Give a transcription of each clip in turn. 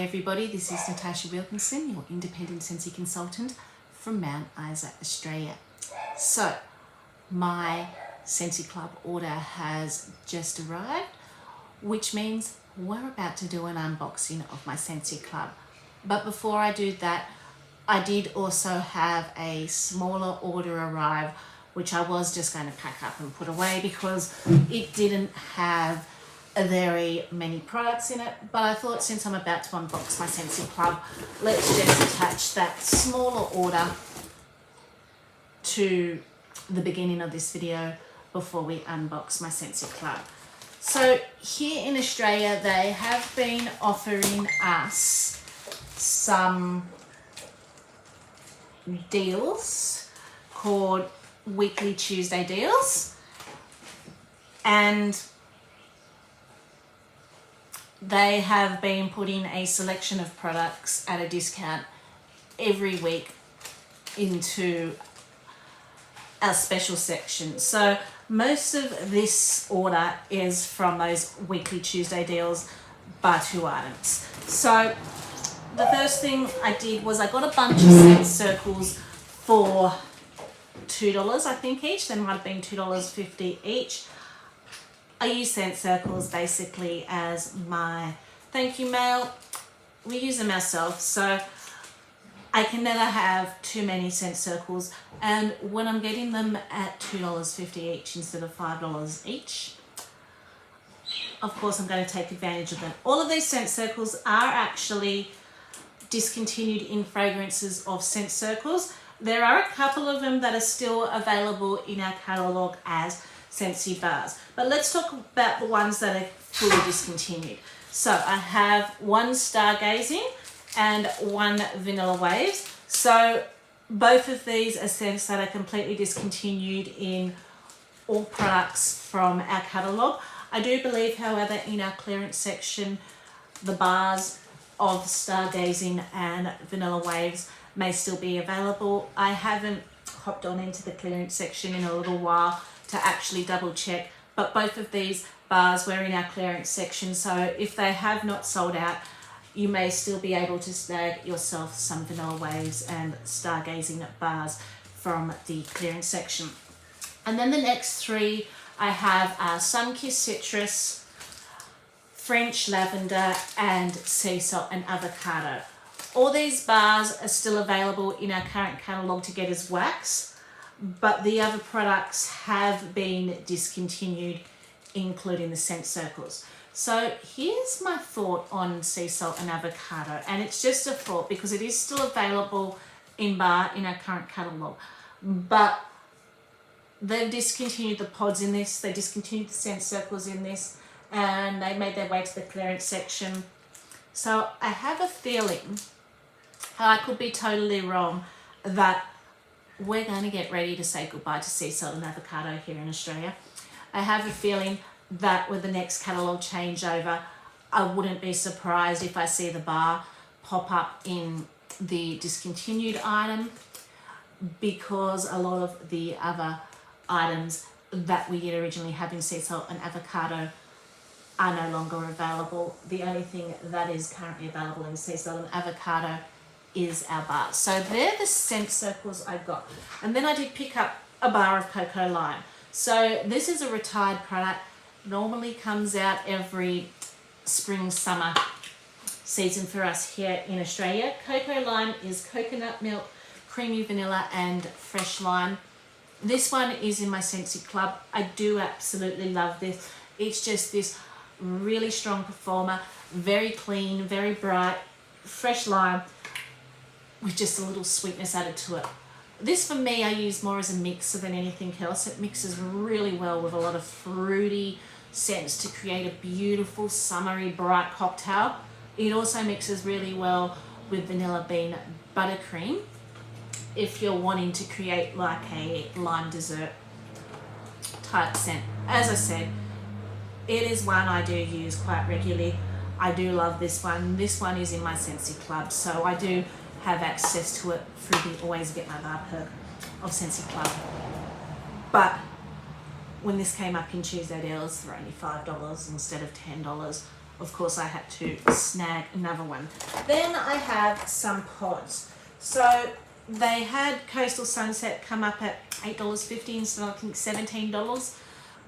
everybody, this is Natasha Wilkinson, your independent Scentsy consultant from Mount Isa, Australia. So, my Scentsy Club order has just arrived, which means we're about to do an unboxing of my Scentsy Club. But before I do that, I did also have a smaller order arrive, which I was just going to pack up and put away because it didn't have very many products in it. But I thought since I'm about to unbox my Scentsy Club, let's just attach that smaller order to the beginning of this video before we unbox my Scentsy Club. So here in Australia, they have been offering us some deals called Weekly Tuesday deals, and they have been putting a selection of products at a discount every week into our special section. So most of this order is from those Weekly Tuesday deals, bar 2 items. So the first thing I did was I got a bunch of scent circles for $2, I think, each. They might have been $2.50 each. I use scent circles basically as my thank you mail. We use them ourselves, so I can never have too many scent circles. And when I'm getting them at $2.50 each instead of $5 each, of course I'm going to take advantage of them. All of these scent circles are actually discontinued in fragrances of scent circles. There are a couple of them that are still available in our catalogue as Scentsy bars, but let's talk about the ones that are fully discontinued. So I have one Stargazing and one Vanilla Waves. So both of these are scents that are completely discontinued in all products from our catalogue. I do believe, however, in our clearance section, the bars of Stargazing and Vanilla Waves may still be available. I haven't hopped on into the clearance section in a little while to actually double check, but both of these bars were in our clearance section, so if they have not sold out, you may still be able to snag yourself some Vanilla Waves and Stargazing bars from the clearance section. And then the next three I have Sunkissed Citrus, French Lavender, and Sea Salt and Avocado. All these bars are still available in our current catalogue to get as wax, but the other products have been discontinued, including the scent circles. So here's my thought on Sea Salt and Avocado, and it's just a thought because it is still available in bar in our current catalogue, but they've discontinued the pods in this, they discontinued the scent circles in this, and they made their way to the clearance section. So I have a feeling, I could be totally wrong, that we're going to get ready to say goodbye to Sea Salt and Avocado here in Australia. I have a feeling that with the next catalogue changeover, I wouldn't be surprised if I see the bar pop up in the discontinued item, because a lot of the other items that we did originally have in Sea Salt and Avocado are no longer available. The only thing that is currently available in Sea Salt and Avocado is our bar. So they're the scent circles I got. And then I did pick up a bar of Cocoa Lime. So this is a retired product, normally comes out every spring, summer season for us here in Australia. Cocoa Lime is coconut milk, creamy vanilla, and fresh lime. This one is in my Scentsy Club. I do absolutely love this. It's just this really strong performer, very clean, very bright, fresh lime, with just a little sweetness added to it. This for me, I use more as a mixer than anything else. It mixes really well with a lot of fruity scents to create a beautiful, summery, bright cocktail. It also mixes really well with vanilla bean buttercream if you're wanting to create like a lime dessert type scent. As I said, it is one I do use quite regularly. I do love this one. This one is in my Scentsy Club, so I do have access to it through the Always Get My Bar perk of Scentsy Club. But when this came up in Tuesday deals for only $5 instead of $10, of course I had to snag another one. Then I have some pods. So they had Coastal Sunset come up at $8.50 instead of I think $17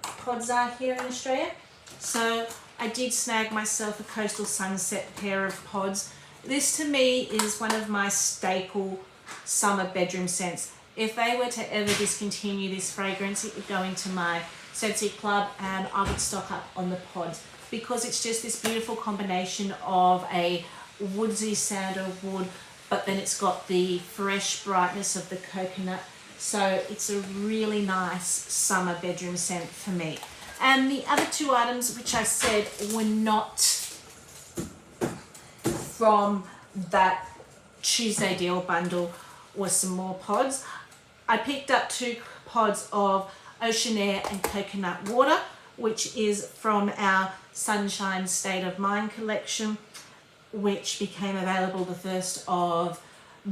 pods are here in Australia. So I did snag myself a Coastal Sunset pair of pods. This to me is one of my staple summer bedroom scents. If they were to ever discontinue this fragrance, it would go into my Scentsy Club and I would stock up on the pods because it's just this beautiful combination of a woodsy sandalwood, but then it's got the fresh brightness of the coconut. So it's a really nice summer bedroom scent for me. And the other two items, which I said were not from that Tuesday deal bundle, were some more pods. I picked up 2 pods of Ocean Air and Coconut Water, which is from our Sunshine State of Mind collection, which became available the 1st of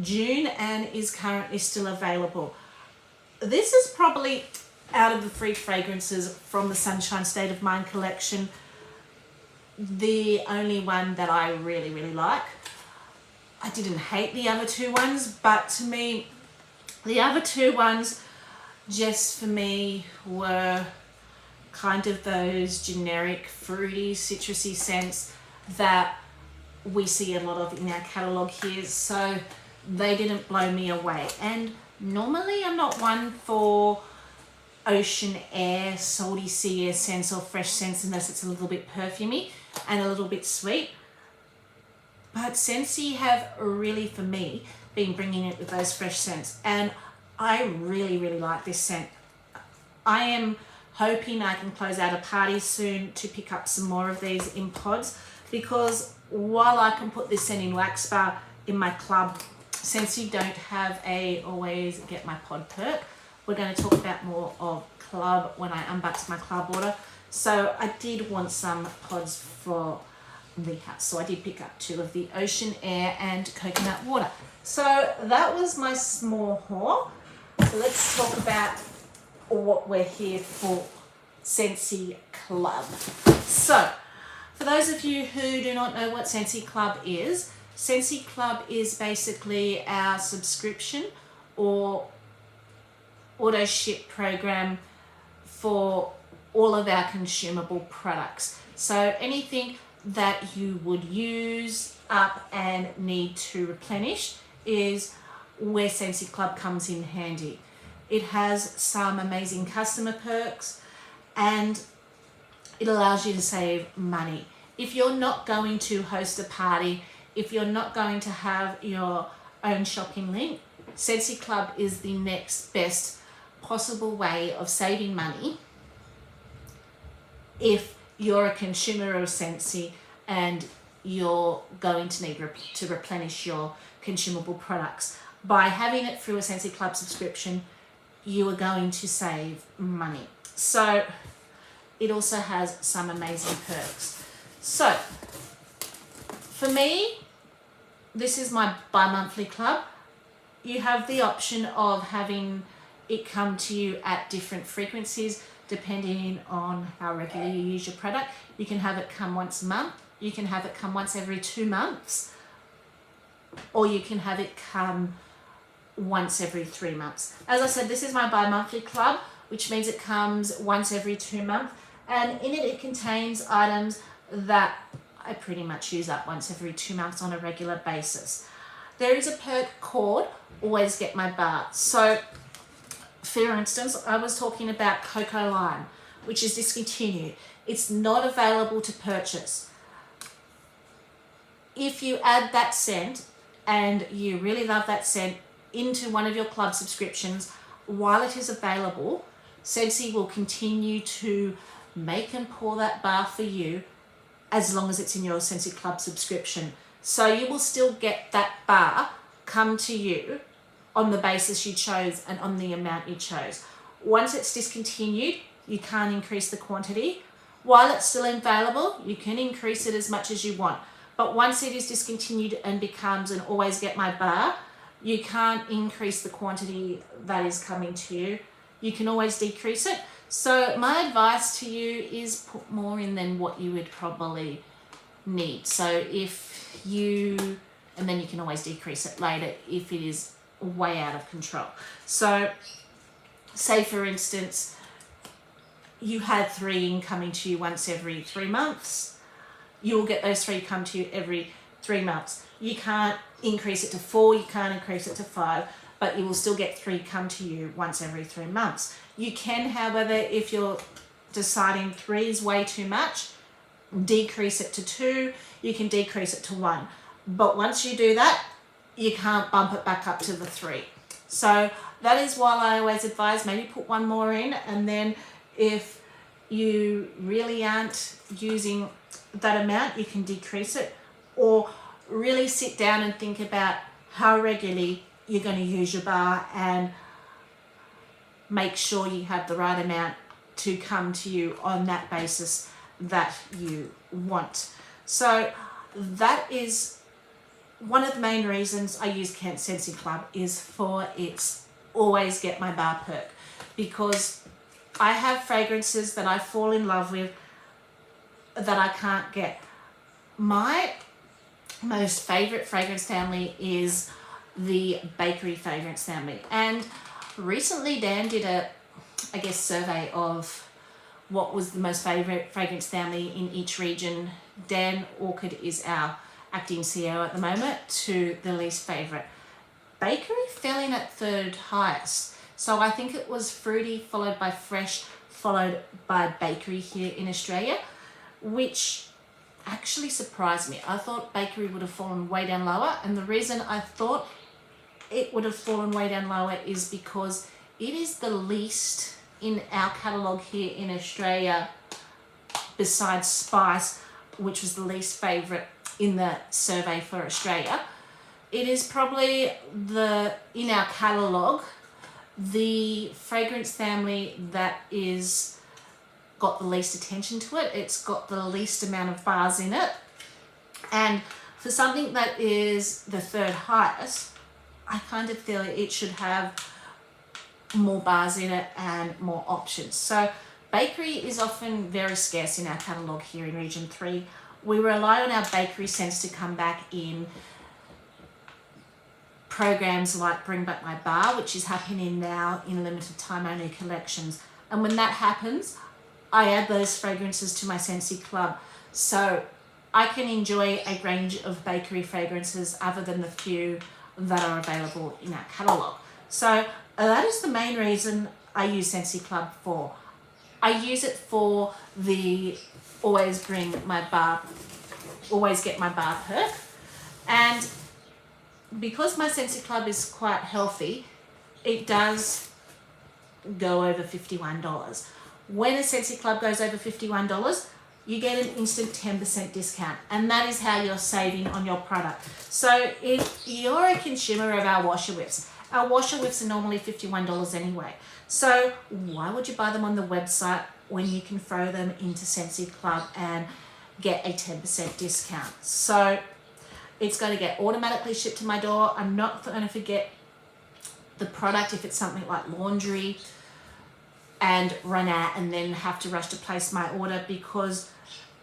June and is currently still available. This is probably, out of the 3 fragrances from the Sunshine State of Mind collection, the only one that I really, really like. I didn't hate the other 2 ones, but to me, the other 2 ones just for me were kind of those generic fruity, citrusy scents that we see a lot of in our catalogue here. So they didn't blow me away. And normally I'm not one for ocean air, salty sea air scents or fresh scents unless it's a little bit perfumey and a little bit sweet. But Scentsy have really, for me, been bringing it with those fresh scents. And I really, really like this scent. I am hoping I can close out a party soon to pick up some more of these in pods, because while I can put this scent in wax bar in my club, Scentsy don't have a always get my pod perk. We're going to talk about more of club when I unbox my club order. So I did want some pods for the house. So I did pick up 2 of the Ocean Air and Coconut Water. So that was my small haul. So let's talk about what we're here for, Scentsy Club. So for those of you who do not know what Scentsy Club is basically our subscription or auto ship program for all of our consumable products. So anything that you would use up and need to replenish is where Scentsy Club comes in handy. It has some amazing customer perks and it allows you to save money. If you're not going to host a party, if you're not going to have your own shopping link, Scentsy Club is the next best possible way of saving money if you're a consumer of Scentsy and you're going to need to replenish your consumable products. By having it through a Scentsy Club subscription, you are going to save money. So it also has some amazing perks. So for me, this is my bi-monthly club. You have the option of having it come to you at different frequencies depending on how regularly you use your product. You can have it come once a month, you can have it come once every 2 months, or you can have it come once every 3 months. As I said, this is my bi-monthly club, which means it comes once every 2 months, and in it contains items that I pretty much use up once every 2 months on a regular basis. There is a perk called Always Get My Bar. So for instance, I was talking about Cocoa Lime, which is discontinued. It's not available to purchase. If you add that scent and you really love that scent into one of your club subscriptions, while it is available, Scentsy will continue to make and pour that bar for you as long as it's in your Scentsy Club subscription. So you will still get that bar come to you on the basis you chose and on the amount you chose. Once it's discontinued, you can't increase the quantity. While it's still available, you can increase it as much as you want. But once it is discontinued and becomes an Always Get My Bar, you can't increase the quantity that is coming to you. You can always decrease it. So my advice to you is put more in than what you would probably need. So if you, and then you can always decrease it later if it is way out of control. So say for instance, you had 3 incoming to you once every 3 months, you'll get those 3 come to you every 3 months. You can't increase it to 4, you can't increase it to 5, but you will still get 3 come to you once every 3 months. You can, however, if you're deciding 3 is way too much, decrease it to 2, you can decrease it to 1. But once you do that, you can't bump it back up to the 3. So that is why I always advise maybe put 1 more in, and then if you really aren't using that amount, you can decrease it, or really sit down and think about how regularly you're going to use your bar and make sure you have the right amount to come to you on that basis that you want. So that is one of the main reasons I use Scentsy Club, is for its always get my bar perk, because I have fragrances that I fall in love with that I can't get. My most favorite fragrance family is the bakery fragrance family, and recently Dan did a survey of what was the most favorite fragrance family in each region. Dan Orchid is our acting CEO at the moment, to the least favorite. Bakery fell in at 3rd highest, so I think it was fruity followed by fresh followed by bakery here in Australia, which actually surprised me. I thought bakery would have fallen way down lower, and the reason I thought it would have fallen way down lower is because it is the least in our catalogue here in Australia, besides spice, which was the least favourite in the survey for Australia. It is probably in our catalogue, the fragrance family that is got the least attention to it. It's got the least amount of bars in it, and for something that is the 3rd highest, I kind of feel it should have more bars in it and more options. So bakery is often very scarce in our catalogue here in Region 3. We rely on our bakery scents to come back in programs like Bring Back My Bar, which is happening now in limited time only collections. And when that happens, I add those fragrances to my Scentsy Club. So I can enjoy a range of bakery fragrances other than the few that are available in our catalogue. So that is the main reason I use Scentsy Club for. I use it for the always get my bar perk, and because my Scentsy Club is quite healthy, it does go over $51. When a Scentsy Club goes over $51, you get an instant 10% discount, and that is how you're saving on your product. So if you're a consumer of our washer whips are normally $51 anyway. So why would you buy them on the website when you can throw them into Scentsy Club and get a 10% discount? So it's going to get automatically shipped to my door. I'm not going to forget the product if it's something like laundry and run out and then have to rush to place my order, because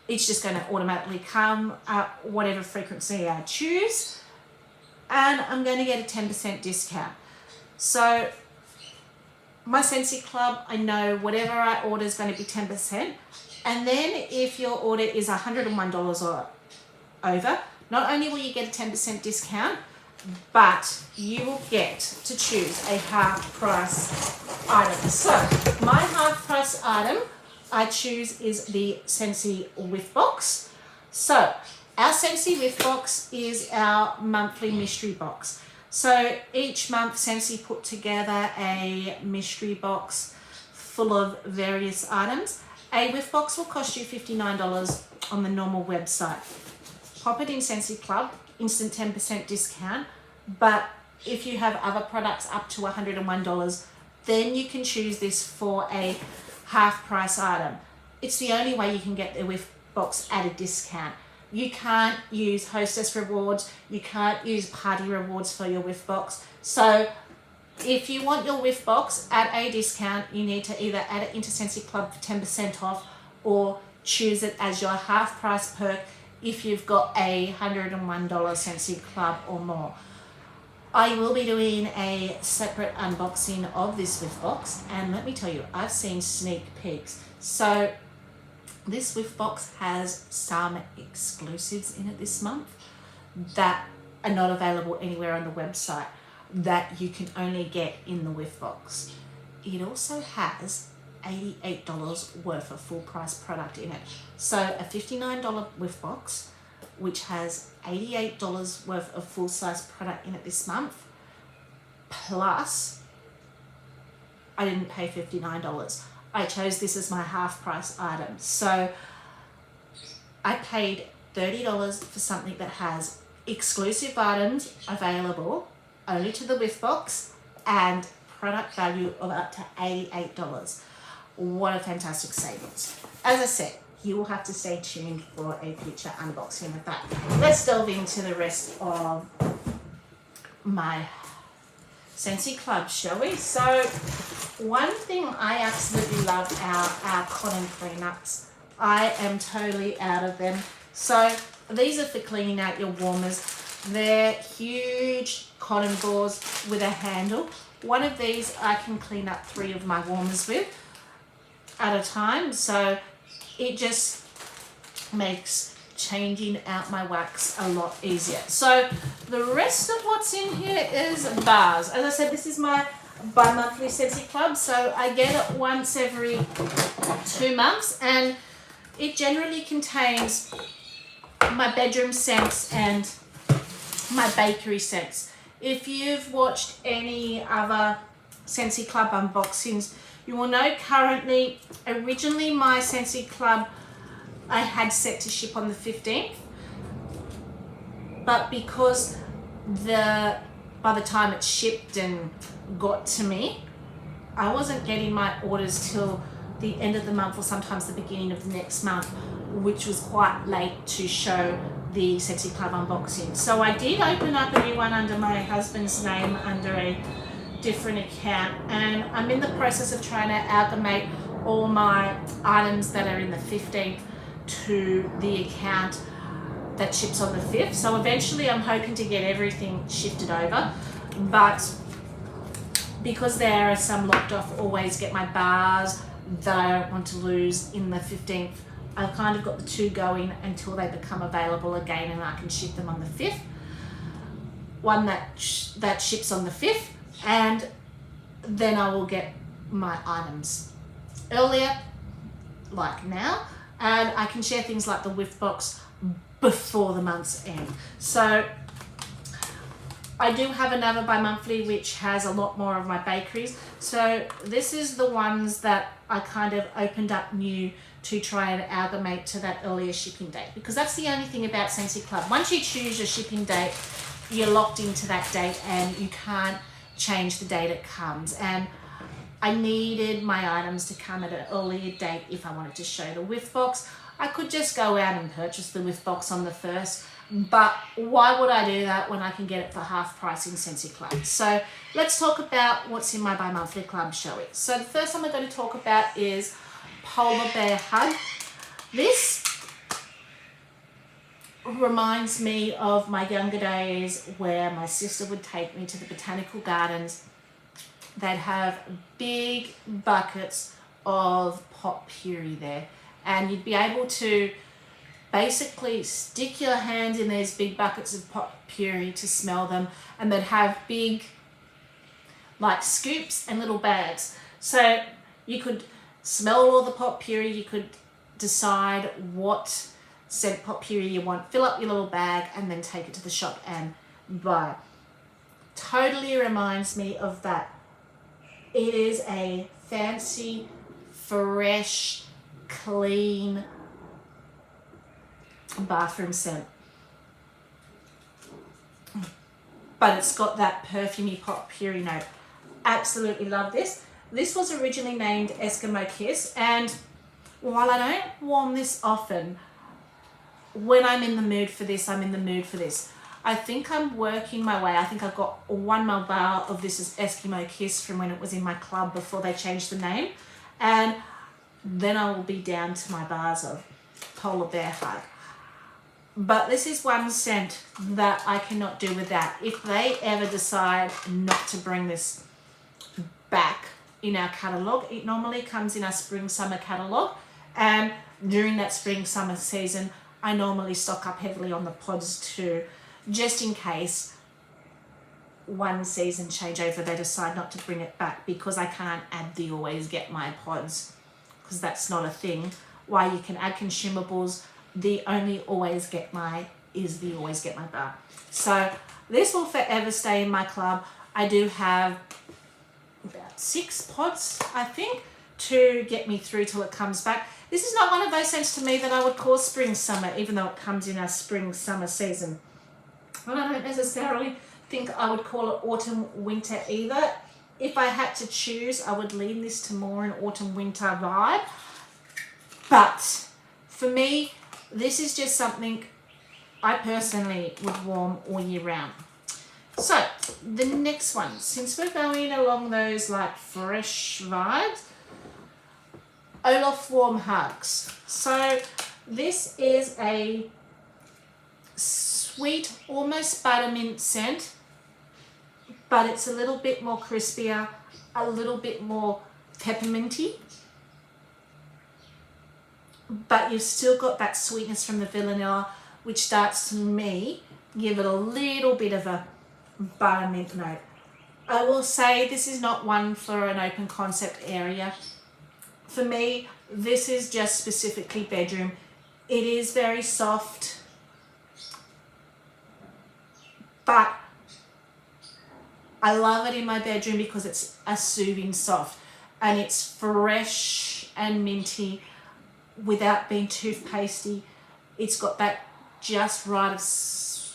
it's just going to automatically come at whatever frequency I choose, and I'm going to get a 10% discount. So my Scentsy Club, I know whatever I order is going to be 10%, and then if your order is $101 or over, not only will you get a 10% discount, but you will get to choose a half price item. So my half price item I choose is the Scentsy Whiff Box. So our Scentsy Whiff Box is our monthly mystery box. So each month Scentsy put together a mystery box full of various items. A whiff box will cost you $59 on the normal website. Pop it in Scentsy Club, instant 10% discount. But if you have other products up to $101, then you can choose this for a half price item. It's the only way you can get the whiff box at a discount. You can't use hostess rewards, you can't use party rewards for your whiff box. So if you want your whiff box at a discount, you need to either add it into Scentsy Club for 10% off, or choose it as your half price perk if you've got a $101 Scentsy Club or more. I will be doing a separate unboxing of this Swift box, and let me tell you, I've seen sneak peeks. So this Swift box has some exclusives in it this month that are not available anywhere on the website, that you can only get in the Whiff box. It also has $88 worth of full price product in it. So a $59 Whiff box, which has $88 worth of full size product in it this month, plus I didn't pay $59. I chose this as my half price item. So I paid $30 for something that has exclusive items available only to the Whiff box and product value of up to $88. What a fantastic savings. As I said, you will have to stay tuned for a future unboxing of that. Let's delve into the rest of my Scentsy Club, shall we? So one thing I absolutely love are our cotton cleanups. I am totally out of them. So these are for cleaning out your warmers. They're huge cotton balls with a handle. One of these I can clean up 3 of my warmers with at a time. So it just makes changing out my wax a lot easier. So the rest of what's in here is bars. As I said, this is my bi-monthly Scentsy Club, so I get it once every 2 months, and it generally contains my bedroom scents and my bakery scents. If you've watched any other Scentsy Club unboxings, you will know currently, originally my Scentsy Club I had set to ship on the 15th, but because by the time it shipped and got to me, I wasn't getting my orders till the end of the month or sometimes the beginning of the next month, which was quite late to show the Scentsy Club unboxing. So I did open up a new one under my husband's name under a different account, and I'm in the process of trying to amalgamate all my items that are in the 15th to the account that ships on the 5th. So eventually I'm hoping to get everything shifted over, but because there are some locked off, always get my bars that I don't want to lose in the 15th, I've kind of got the 2 going until they become available again and I can ship them on the 5th. One that ships on the 5th, and then I will get my items earlier, like now, and I can share things like the Whiff box before the month's end. So I do have another bi-monthly which has a lot more of my bakeries. So this is the ones that I kind of opened up new to try and amalgamate to that earlier shipping date, because that's the only thing about Scentsy Club. Once you choose your shipping date, you're locked into that date and you can't change the date it comes. And I needed my items to come at an earlier date if I wanted to show the Whiff box. I could just go out and purchase the Whiff box on the 1st, but why would I do that when I can get it for half price in Scentsy Club? So let's talk about what's in my bi-monthly club, shall we? So the first one I'm going to talk about is Polar Bear Hug. This reminds me of my younger days where my sister would take me to the botanical gardens. They'd have big buckets of pot puree there, and you'd be able to basically stick your hands in these big buckets of pot puree to smell them, and they'd have big like scoops and little bags. So you could smell all the pot puree, you could decide what scent pot puree you want, fill up your little bag, and then take it to the shop and buy. Totally reminds me of that. It is a fancy, fresh, clean bathroom scent, but it's got that perfumey pot puree note. Absolutely love this. This was originally named Eskimo Kiss, and while I don't warm this often, when I'm in the mood for this, I'm in the mood for this. I think I'm working my way. I think I've got 1 more bar of this as Eskimo Kiss from when it was in my club before they changed the name, and then I will be down to my bars of Polar Bear Hug. But this is one scent that I cannot do without. If they ever decide not to bring this back in our catalogue, it normally comes in our spring summer catalogue, and during that spring summer season I normally stock up heavily on the pods too, just in case one season changeover they decide not to bring it back, because I can't add the always get my pods, because that's not a thing. While you can add consumables, the only always get my is the always get my bar. So this will forever stay in my club. I do have about 6 pods, I think, to get me through till it comes back. This is not one of those scents to me that I would call spring summer, even though it comes in our spring summer season. And I don't necessarily think I would call it autumn winter either. If I had to choose, I would lean this to more an autumn winter vibe. But for me, this is just something I personally would warm all year round. So the next one, since we're going along those like fresh vibes, Olaf Warm Hugs. So this is a sweet, almost buttermint scent, but it's a little bit more crispier, a little bit more pepperminty, but you've still got that sweetness from the vanilla, which starts to me give it a little bit of a buttermint note. I will say this is not one for an open concept area. For me, this is just specifically bedroom. It is very soft, but I love it in my bedroom because it's a soothing soft and it's fresh and minty without being toothpastey. It's got that just right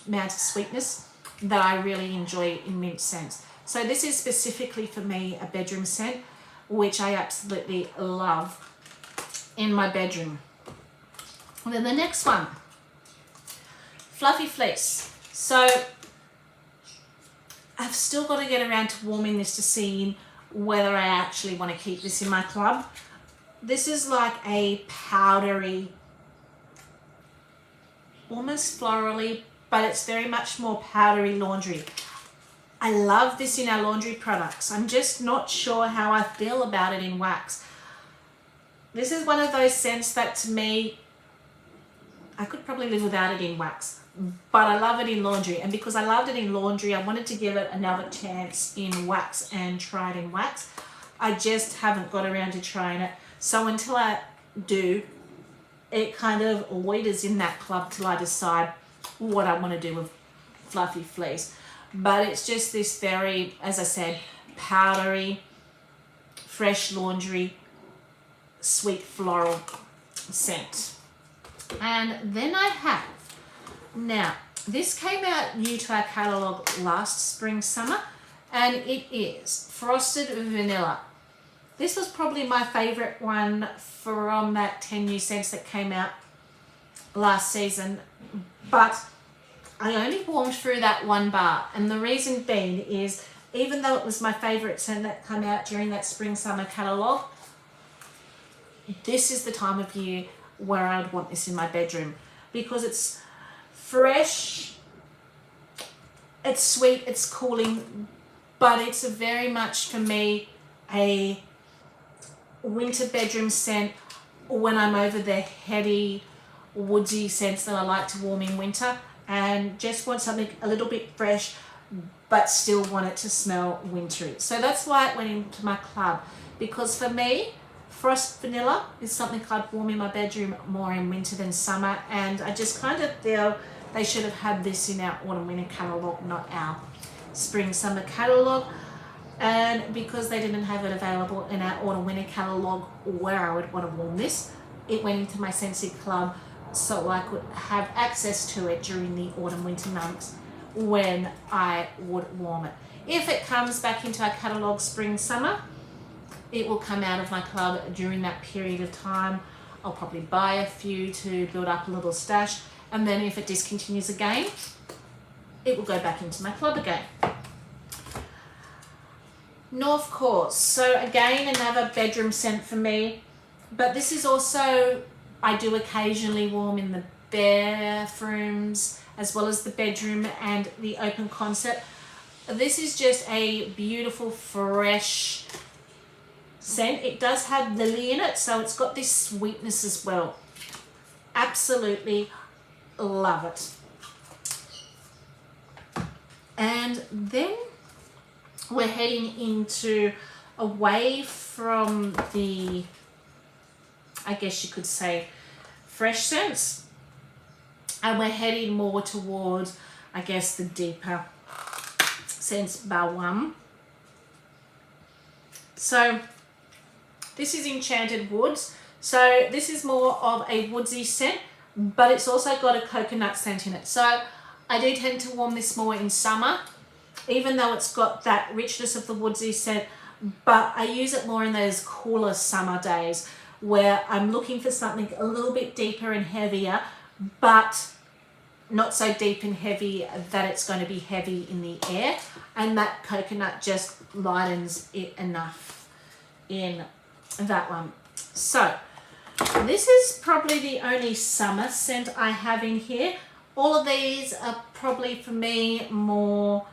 amount of sweetness that I really enjoy in mint scents. So this is specifically for me a bedroom scent, which I absolutely love in my bedroom. And then the next one, Fluffy Fleece. So I've still got to get around to warming this to see whether I actually want to keep this in my club. This is like a powdery, almost florally, but it's very much more powdery laundry. I love this in our laundry products. I'm just not sure how I feel about it in wax. This is one of those scents that to me, I could probably live without it in wax, but I love it in laundry. And because I loved it in laundry, I wanted to give it another chance in wax and try it in wax. I just haven't got around to trying it. So until I do, it kind of loiters in that club till I decide what I want to do with Fluffy Fleece. But it's just this very, as I said, powdery, fresh laundry, sweet floral scent. And then I have, now this came out new to our catalogue last spring summer, and it is Frosted Vanilla. This was probably my favourite one from that 10 new scents that came out last season, but I only warmed through that one bar, and the reason being is, even though it was my favourite scent that came out during that spring summer catalogue, this is the time of year where I would want this in my bedroom, because it's fresh, it's sweet, it's cooling, but it's a very much for me a winter bedroom scent when I'm over the heady, woodsy scents that I like to warm in winter, and just want something a little bit fresh but still want it to smell wintry. So that's why it went into my club, because for me, Frost Vanilla is something I'd warm in my bedroom more in winter than summer, and I just kind of feel they should have had this in our autumn winter catalogue, not our spring summer catalogue. And because they didn't have it available in our autumn winter catalogue where I would want to warm this, it went into my Scentsy club so I could have access to it during the autumn winter months when I would warm it. If it comes back into our catalogue spring summer, it will come out of my club during that period of time. I'll probably buy a few to build up a little stash, and then if it discontinues again, it will go back into my club again. North Course. So again, another bedroom scent for me, but this is also, I do occasionally warm in the bathrooms as well as the bedroom and the open concept. This is just a beautiful fresh scent. It does have lily in it, so it's got this sweetness as well. Absolutely love it. And then we're heading into away from the, I guess you could say, fresh scents, and we're heading more towards, I guess, the deeper scents, bar one. So this is Enchanted Woods. So this is more of a woodsy scent, but it's also got a coconut scent in it. So I do tend to warm this more in summer, even though it's got that richness of the woodsy scent, but I use it more in those cooler summer days where I'm looking for something a little bit deeper and heavier, but not so deep and heavy that it's going to be heavy in the air, and that coconut just lightens it enough in that one. So this is probably the only summer scent I have in here. All of these are probably for me more,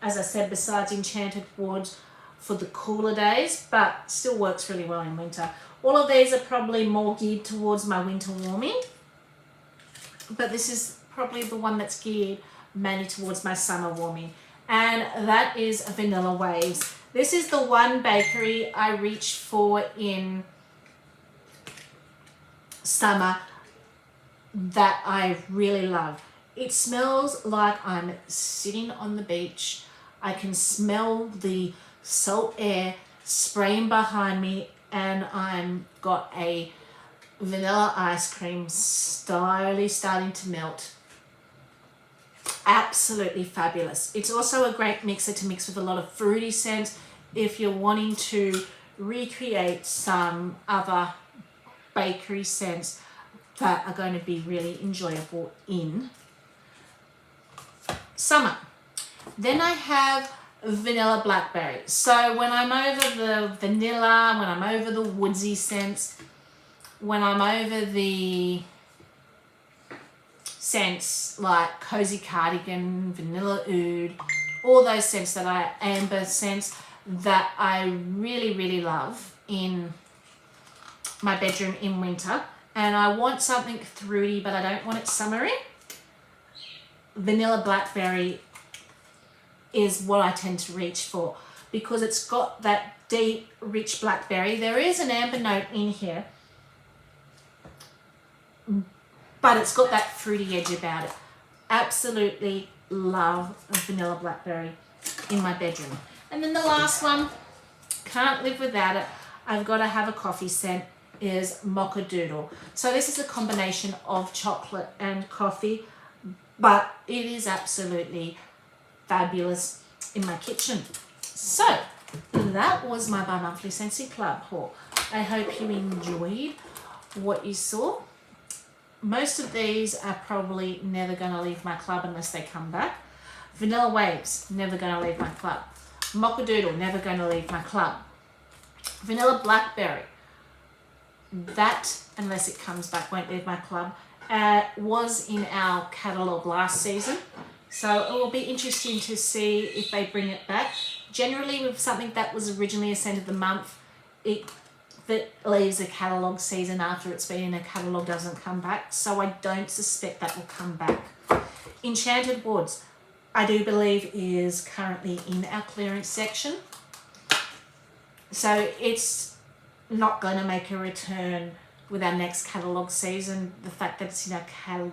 as I said, besides Enchanted Wood, for the cooler days, but still works really well in winter. All of these are probably more geared towards my winter warming, but this is probably the one that's geared mainly towards my summer warming, and that is Vanilla Waves. This is the one bakery I reach for in summer that I really love. It smells like I'm sitting on the beach. I can smell the salt air spraying behind me, and I'm got a vanilla ice cream slowly starting to melt. Absolutely fabulous. It's also a great mixer to mix with a lot of fruity scents if you're wanting to recreate some other bakery scents that are going to be really enjoyable in summer. Then I have Vanilla Blackberry. So when I'm over the vanilla, when I'm over the woodsy scents, when I'm over the scents like Cozy Cardigan, Vanilla Oud, all those scents that I, amber scents that I really, really love in my bedroom in winter, and I want something fruity but I don't want it summery, Vanilla Blackberry is what I tend to reach for, because it's got that deep, rich blackberry. There is an amber note in here, but it's got that fruity edge about it. Absolutely love Vanilla Blackberry in my bedroom. And then the last one, can't live without it, I've got to have a coffee scent, is Mocha Doodle. So this is a combination of chocolate and coffee, but it is absolutely fabulous in my kitchen. So that was my bi-monthly Scentsy Club haul. I hope you enjoyed what you saw. Most of these are probably never going to leave my club unless they come back. Vanilla Waves, never going to leave my club. Mocha Doodle, never going to leave my club. Vanilla Blackberry, that, unless it comes back, won't leave my club. Was in our catalogue last season, so it will be interesting to see if they bring it back. Generally with something that was originally a scent of the month, that leaves a catalogue season after it's been in a catalogue doesn't come back, so I don't suspect that will come back. Enchanted Woods, I do believe, is currently in our clearance section, so it's not going to make a return with our next catalogue season. The fact that it's in our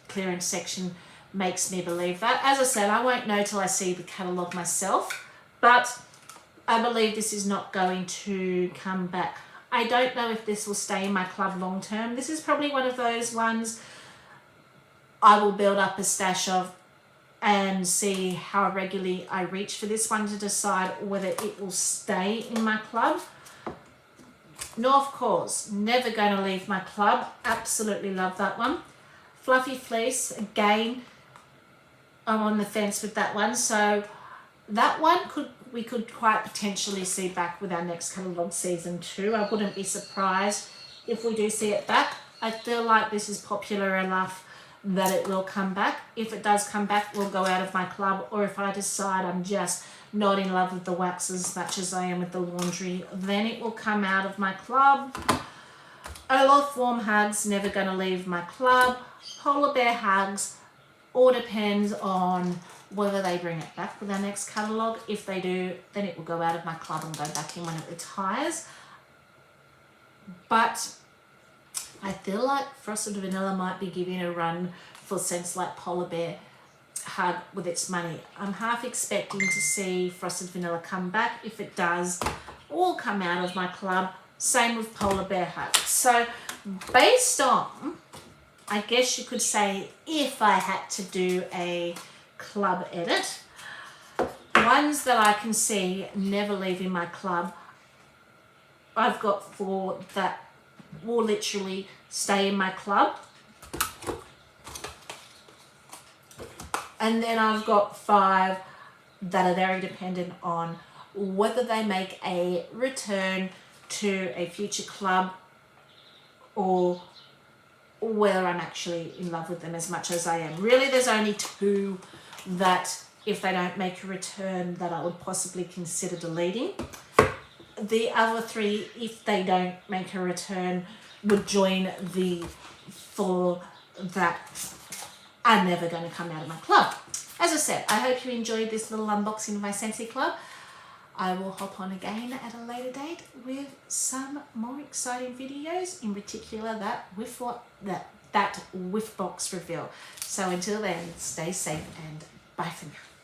clearance section makes me believe that. As I said, I won't know till I see the catalogue myself, but I believe this is not going to come back. I don't know if this will stay in my club long term. This is probably one of those ones I will build up a stash of and see how regularly I reach for this one to decide whether it will stay in my club. North Cause, never going to leave my club. Absolutely love that one. Fluffy Fleece, again, I'm on the fence with that one. So that one we could quite potentially see back with our next catalogue season too. I wouldn't be surprised if we do see it back. I feel like this is popular enough that it will come back. If it does come back, we'll go out of my club, or if I decide I'm just not in love with the wax as much as I am with the laundry, then it will come out of my club. Olaf Warm Hugs, never going to leave my club. Polar Bear Hugs, all depends on whether they bring it back with our next catalogue. If they do, then it will go out of my club and go back in when it retires. But I feel like Frosted Vanilla might be giving a run for scents like Polar Bear Hug with its money. I'm half expecting to see Frosted Vanilla come back. If it does, all come out of my club. Same with Polar Bear Hug. So based on, I guess you could say, if I had to do a club edit, ones that I can see never leaving my club, I've got 4 that will literally stay in my club. And then I've got 5 that are very dependent on whether they make a return to a future club or whether I'm actually in love with them as much as I am. Really, there's only 2 that, if they don't make a return, that I would possibly consider deleting. The other 3, if they don't make a return, would join the 4 that are never going to come out of my club. As I said, I hope you enjoyed this little unboxing of my Scentsy club. I will hop on again at a later date with some more exciting videos, in particular that whiff box reveal. So until then, stay safe and bye for now.